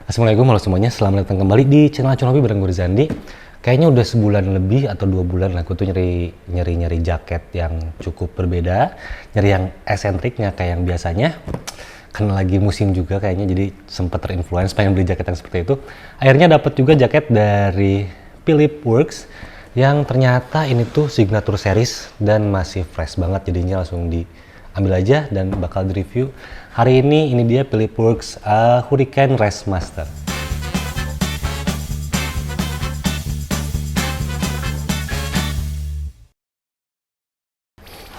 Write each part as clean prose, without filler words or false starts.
Assalamualaikum halo semuanya, selamat datang kembali di channel Acuan Hobi bareng gue Rizandi. Kayaknya udah sebulan lebih atau 2 bulan lah gue tuh nyari jaket yang cukup berbeda, nyari yang esentrik nggak kayak yang biasanya. Karena lagi musim juga kayaknya, jadi sempat terinfluence pengen beli jaket yang seperti itu. Akhirnya dapat juga jaket dari Philip Works yang ternyata ini tuh signature series dan masih fresh banget, jadinya langsung diambil aja dan bakal di-review. Hari ini dia Philip Works Hurricane Race Master.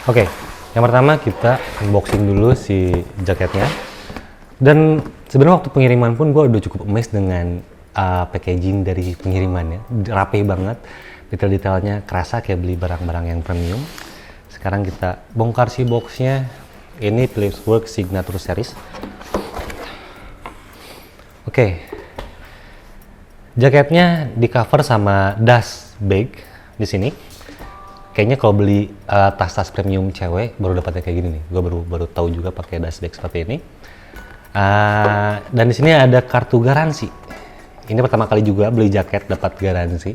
Oke, yang pertama kita unboxing dulu si jaketnya. Dan sebenarnya waktu pengiriman pun gue udah cukup amazed dengan packaging dari pengirimannya. Rapi banget, detail-detailnya kerasa kayak beli barang-barang yang premium. Sekarang kita bongkar si boxnya. Ini Philip Works Signature Series. Oke, jaketnya di cover sama dust bag di sini. Kayaknya kalau beli tas-tas premium cewek baru dapatnya kayak gini nih. Gue baru tahu juga pakai dust bag seperti ini. Dan di sini ada kartu garansi. Ini pertama kali juga beli jaket dapat garansi.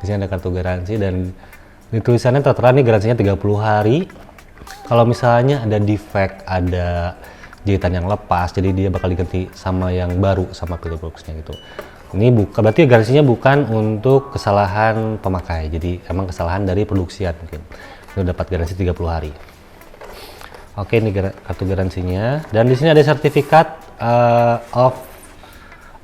Di sini ada kartu garansi dan di tulisannya tertera nih garansinya 30 hari. Kalau misalnya ada defect, ada jahitan yang lepas, jadi dia bakal diganti sama yang baru sama Philip Works-nya gitu. Ini berarti garansinya bukan untuk kesalahan pemakai, jadi emang kesalahan dari produksian mungkin. Itu dapat garansi 30 hari. Oke, ini kartu garansinya. Dan di sini ada sertifikat of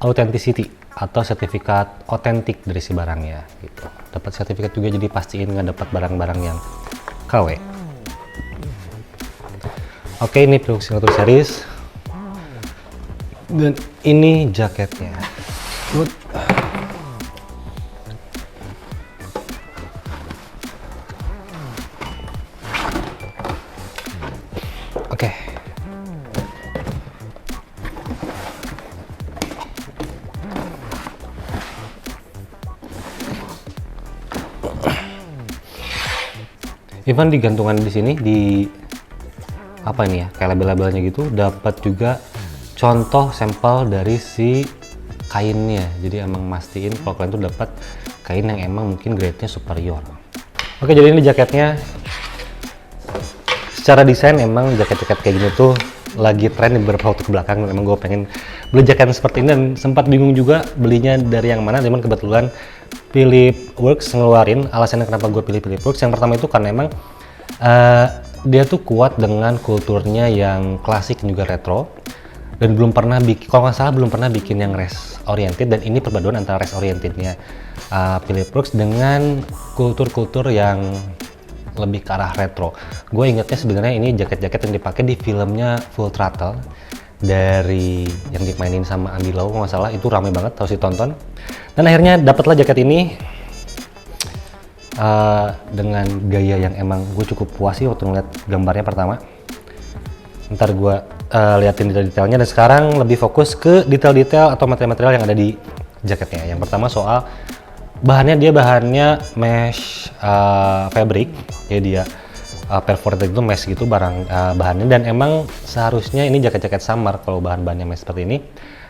authenticity atau sertifikat otentik dari si barangnya gitu. Dapat sertifikat juga, jadi pastiin nggak dapat barang-barang yang KW. Oke, ini Philip Signature Series. Dan ini jaketnya. Good. Oke. Even di gantungan di sini di apa ini ya, kayak label-labelnya gitu, dapat juga contoh sampel dari si kainnya. Jadi emang mastiin kalau kalian tuh dapat kain yang emang mungkin grade-nya superior. Oke, jadi ini jaketnya. Secara desain emang jaket-jaket kayak gini tuh lagi tren di beberapa waktu kebelakang. Emang gue pengen beli jaket seperti ini dan sempat bingung juga belinya dari yang mana. Cuman kebetulan Philip Works ngeluarin. Alasannya kenapa gue pilih Philip Works, yang pertama itu karena emang dia tuh kuat dengan kulturnya yang klasik juga retro, dan belum pernah bikin, kalau nggak salah belum pernah bikin yang race oriented, dan ini perpaduan antara race orientednya Philip Works dengan kultur-kultur yang lebih ke arah retro. Gue ingetnya sebenarnya ini jaket-jaket yang dipakai di filmnya Full Throttle dari yang dimainin sama Andy Lau, kalau nggak salah. Itu ramai banget, harus ditonton. Dan akhirnya dapatlah jaket ini dengan gaya yang emang gue cukup puas sih waktu ngeliat gambarnya pertama. Ntar gue liatin detail-detailnya, dan sekarang lebih fokus ke detail-detail atau material-material yang ada di jaketnya. Yang pertama soal bahannya, dia bahannya mesh fabric, jadi dia perforated itu mesh gitu bahannya, dan emang seharusnya ini jaket-jaket summer kalau bahan-bahannya mesh seperti ini,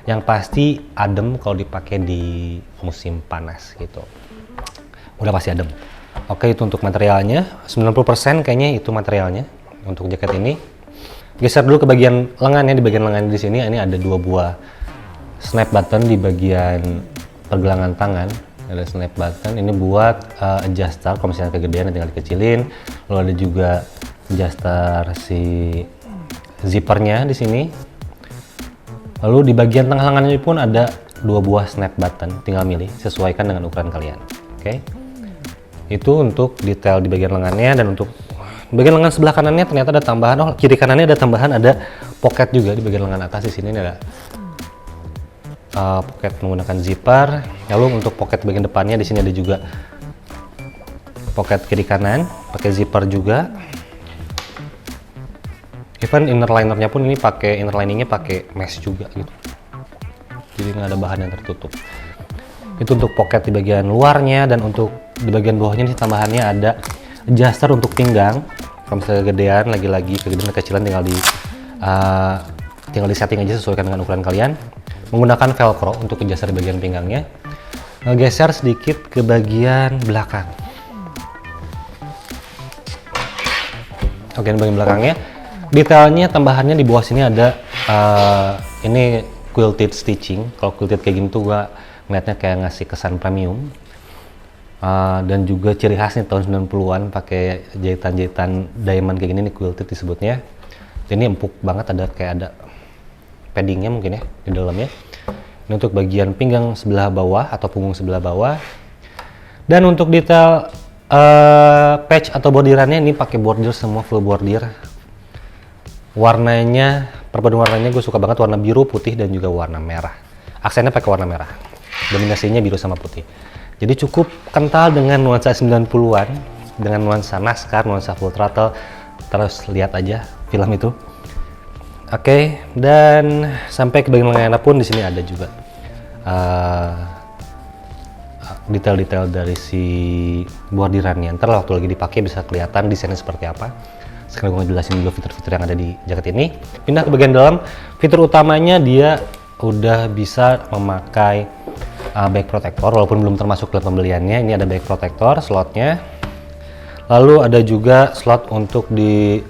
yang pasti adem kalau dipakai di musim panas gitu. Udah pasti adem. Oke, itu untuk materialnya 90% kayaknya itu materialnya untuk jaket ini. Geser dulu ke bagian lengannya. Di bagian lengan di sini ini ada 2 buah snap button di bagian pergelangan tangan. Ada snap button ini buat adjuster kalau misalnya kegedean tinggal dikecilin. Lalu ada juga adjuster si zippernya di sini. Lalu di bagian tengah lengannya pun ada 2 buah snap button, tinggal milih sesuaikan dengan ukuran kalian. Oke. Itu untuk detail di bagian lengannya. Dan untuk bagian lengan sebelah kanannya ternyata ada tambahan, kiri kanannya ada tambahan, ada pocket juga di bagian lengan atas. Di sini ini ada pocket menggunakan zipper. Lalu untuk pocket bagian depannya di sini ada juga pocket kiri kanan pakai zipper juga. Even inner linernya pun ini pakai inner liningnya pakai mesh juga gitu, jadi nggak ada bahan yang tertutup. Itu untuk pocket di bagian luarnya. Dan untuk di bagian bawahnya ini tambahannya ada adjuster untuk pinggang. Kalau misalnya kegedean, lagi-lagi kegedean kekecilan, tinggal di setting aja sesuaikan dengan ukuran kalian. menggunakan velcro untuk geser di bagian pinggangnya. Ngegeser sedikit ke bagian belakang. Oke, di bagian belakangnya. Detailnya tambahannya di bawah sini ada ini quilted stitching. Kalau quilted kayak gini tuh gua ngeliatnya kayak ngasih kesan premium. Dan juga ciri khasnya tahun 90-an pakai jahitan-jahitan diamond kayak gini nih, quilted disebutnya. Ini empuk banget, ada paddingnya mungkin ya di dalamnya. Ini untuk bagian pinggang sebelah bawah atau punggung sebelah bawah. Dan untuk detail patch atau bordirannya ini pakai bordir semua, full bordir. Warnanya, perpaduan warnanya gue suka banget, warna biru, putih, dan juga warna merah. Aksennya pakai warna merah. Dominasinya biru sama putih. Jadi cukup kental dengan nuansa 90-an, dengan nuansa NASCAR, nuansa full throttle. Terus lihat aja film itu. Oke, dan sampai ke bagian lengan pun di sini ada juga detail-detail dari si bordirannya. Ntar waktu lagi dipakai bisa kelihatan desainnya seperti apa. Sekarang gue ngejelasin dulu fitur-fitur yang ada di jaket ini. Pindah ke bagian dalam. Fitur utamanya dia udah bisa memakai back protector, walaupun belum termasuk dalam pembeliannya. Ini ada back protector slotnya. Lalu ada juga slot untuk di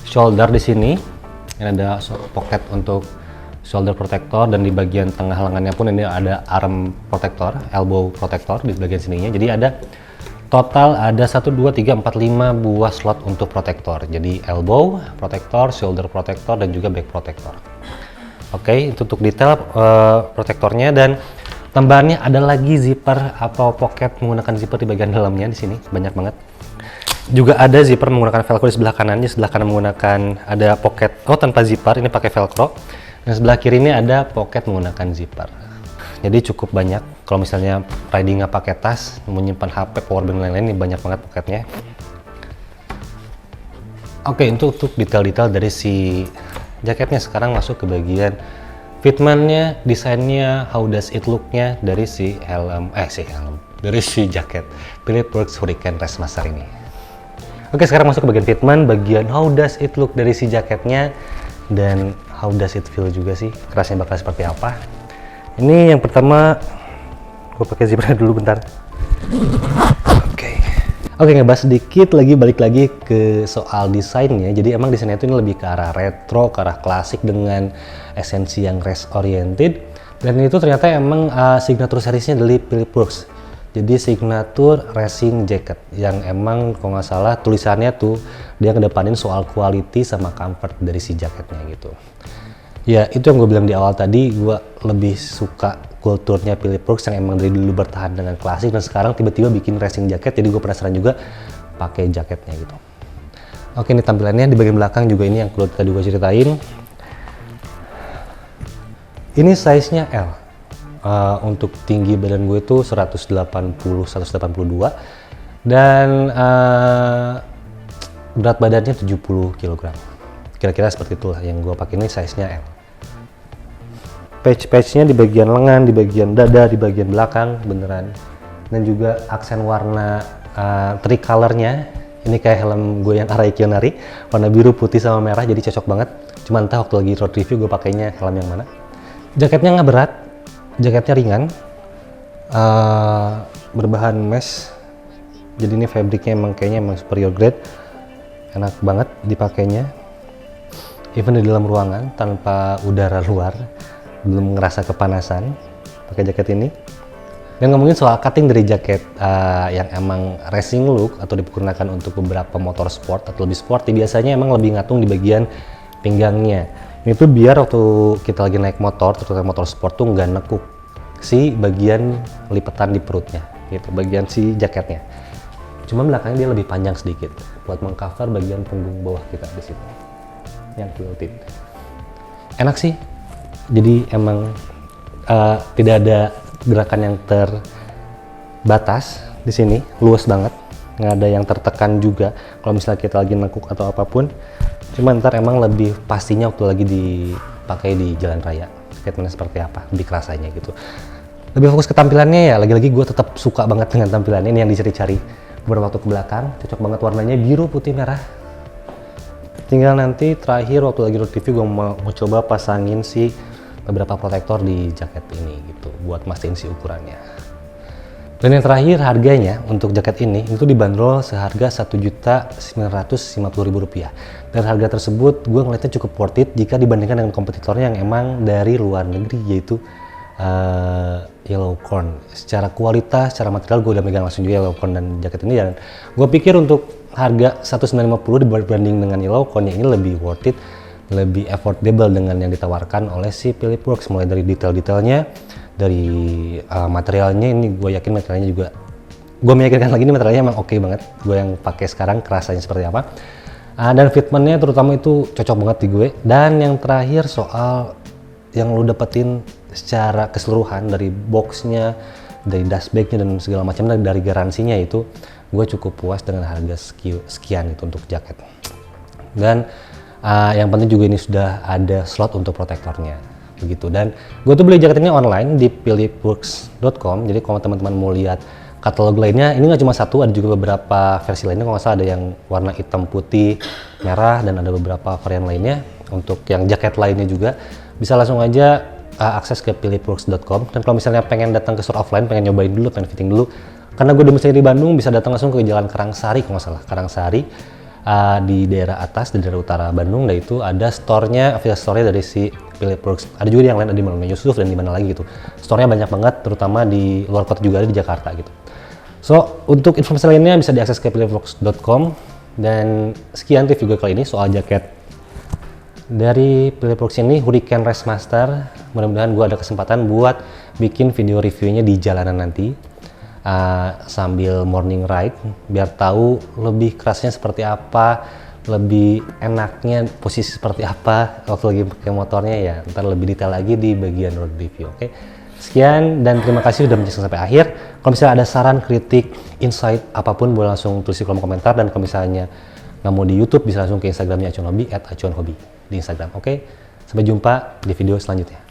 shoulder di sini. Ini ada pocket untuk shoulder protector, dan di bagian tengah lengannya pun ini ada arm protector, elbow protector di bagian sininya. Jadi ada total ada 1, 2, 3, 4, 5 buah slot untuk protector. Jadi elbow protector, shoulder protector, dan juga back protector. Oke, itu untuk detail protektornya. Dan tambahannya ada lagi zipper atau pocket menggunakan zipper di bagian dalamnya di sini, banyak banget. Juga ada zipper menggunakan velcro di sebelah kanannya. Sebelah kanan menggunakan ada pocket tanpa zipper, ini pakai velcro. Dan sebelah kiri ini ada pocket menggunakan zipper. Jadi cukup banyak. Kalau misalnya riding nggak pakai tas, menyimpan HP, powerbank, lain-lain, ini banyak banget pocketnya. Oke, untuk detail-detail dari si jaketnya, sekarang masuk ke bagian fitmentnya, desainnya, how does it looknya dari si helm, dari si jaket Philip Brooks Hurricane Racemaster ini. Oke, sekarang masuk ke bagian fitment, bagian how does it look dari si jaketnya, dan how does it feel juga sih, kerasnya bakal seperti apa. Ini yang pertama, gue pakai zippernya dulu bentar. Oke, ngebahas sedikit lagi, balik lagi ke soal desainnya. Jadi emang desainnya itu ini lebih ke arah retro, ke arah klasik dengan esensi yang race oriented. Dan itu ternyata emang signature seriesnya dari Philip Brooks. Jadi signature racing jacket yang emang kalau nggak salah tulisannya tuh dia ngedepanin soal quality sama comfort dari si jaketnya gitu. Ya itu yang gue bilang di awal tadi, gue lebih suka kulturnya Philip Brooks yang emang dari dulu bertahan dengan klasik dan sekarang tiba-tiba bikin racing jacket. Jadi gue penasaran juga pakai jaketnya gitu. Oke, ini tampilannya di bagian belakang juga, ini yang tadi gue ceritain. Ini size-nya L. Untuk tinggi badan gue itu 182 dan berat badannya 70 kg. Kira-kira seperti itulah yang gue pakai, ini size-nya L. Patch-patchnya di bagian lengan, di bagian dada, di bagian belakang beneran. Dan juga aksen warna tricolornya, ini kayak helm gue yang Arai Kiyonari, warna biru, putih, sama merah, jadi cocok banget. Cuma entah waktu lagi road review gue pakainya helm yang mana. Jaketnya nggak berat, jaketnya ringan, berbahan mesh. Jadi ini fabriknya kayaknya emang superior grade, enak banget dipakainya. Even di dalam ruangan tanpa udara luar, belum ngerasa kepanasan pakai jaket ini. Dan ngomongin soal cutting dari jaket yang emang racing look atau digunakan untuk beberapa motor sport atau lebih sporty, biasanya emang lebih ngatung di bagian pinggangnya. Ini tuh biar waktu kita lagi naik motor, terutama motor sport tuh nggak nekuk si bagian lipetan di perutnya, gitu, bagian si jaketnya. Cuma belakangnya dia lebih panjang sedikit buat mengcover bagian punggung bawah kita di situ, yang quilted. Enak sih. Jadi emang tidak ada gerakan yang terbatas di sini, luas banget, nggak ada yang tertekan juga kalau misalnya kita lagi nekuk atau apapun. Cuma ntar emang lebih pastinya waktu lagi dipakai di jalan raya, statementnya seperti apa, lebih kerasanya gitu. Lebih fokus ke tampilannya ya, lagi-lagi gue tetap suka banget dengan tampilannya, ini yang dicari-cari beberapa waktu ke belakang, cocok banget warnanya biru, putih, merah. Tinggal nanti terakhir waktu lagi road review gue mau coba pasangin si beberapa protektor di jaket ini gitu buat mastiin si ukurannya. Dan yang terakhir harganya untuk jaket ini itu dibanderol seharga Rp1.950.000. Dan harga tersebut gue ngeliatnya cukup worth it jika dibandingkan dengan kompetitornya yang emang dari luar negeri, yaitu Yellowcorn. Secara kualitas, secara material gue udah megang langsung juga Yellowcorn dan jaket ini, dan gue pikir untuk harga 1.950 dibanding dengan Yellowcorn yang ini lebih worth it, lebih affordable dengan yang ditawarkan oleh si Philip Works, mulai dari detail-detailnya, dari materialnya. Ini gue yakin materialnya juga, gue meyakinkan lagi ini materialnya emang oke banget. Gue yang pakai sekarang kerasanya seperti apa, dan fitmentnya terutama itu cocok banget di gue. Dan yang terakhir soal yang lo dapetin secara keseluruhan dari boxnya, dari dustbagnya dan segala macam, dari garansinya, itu gue cukup puas dengan harga sekian itu untuk jaket. Dan yang penting juga ini sudah ada slot untuk protektornya begitu. Dan gue tuh beli jaket ini online di philipworks.com. jadi kalau teman-teman mau lihat katalog lainnya, ini nggak cuma satu, ada juga beberapa versi lainnya. Kalau nggak salah ada yang warna hitam, putih, merah, dan ada beberapa varian lainnya. Untuk yang jaket lainnya juga bisa langsung aja akses ke philipworks.com. Dan kalau misalnya pengen datang ke store offline, pengen nyobain dulu, pengen fitting dulu, karena gue domisili di Bandung, bisa datang langsung ke Jalan Karangsari kalau nggak salah, Karangsari, di daerah atas, di daerah utara Bandung. Dan itu ada store-nya, official store-nya dari si Philip Works. Ada juga yang lain, ada di Maulana Yusuf dan di mana lagi gitu. Store-nya banyak banget, terutama di luar kota juga ada, di Jakarta gitu. So, untuk informasi lainnya bisa diakses ke philipworks.com. Dan sekian review gue kali ini soal jaket dari Philip Works ini, Hurricane Racemaster. Mudah-mudahan gue ada kesempatan buat bikin video reviewnya di jalanan nanti, sambil morning ride, biar tahu lebih kerasnya seperti apa, lebih enaknya posisi seperti apa waktu lagi pakai motornya. Ya ntar lebih detail lagi di bagian road review. Oke, sekian dan terima kasih sudah menyaksikan sampai akhir. Kalau misalnya ada saran, kritik, insight apapun, boleh langsung tulis di kolom komentar. Dan kalau misalnya nggak mau di YouTube, bisa langsung ke Instagramnya Acuan Hobi @acuanhobi di Instagram. Oke, sampai jumpa di video selanjutnya.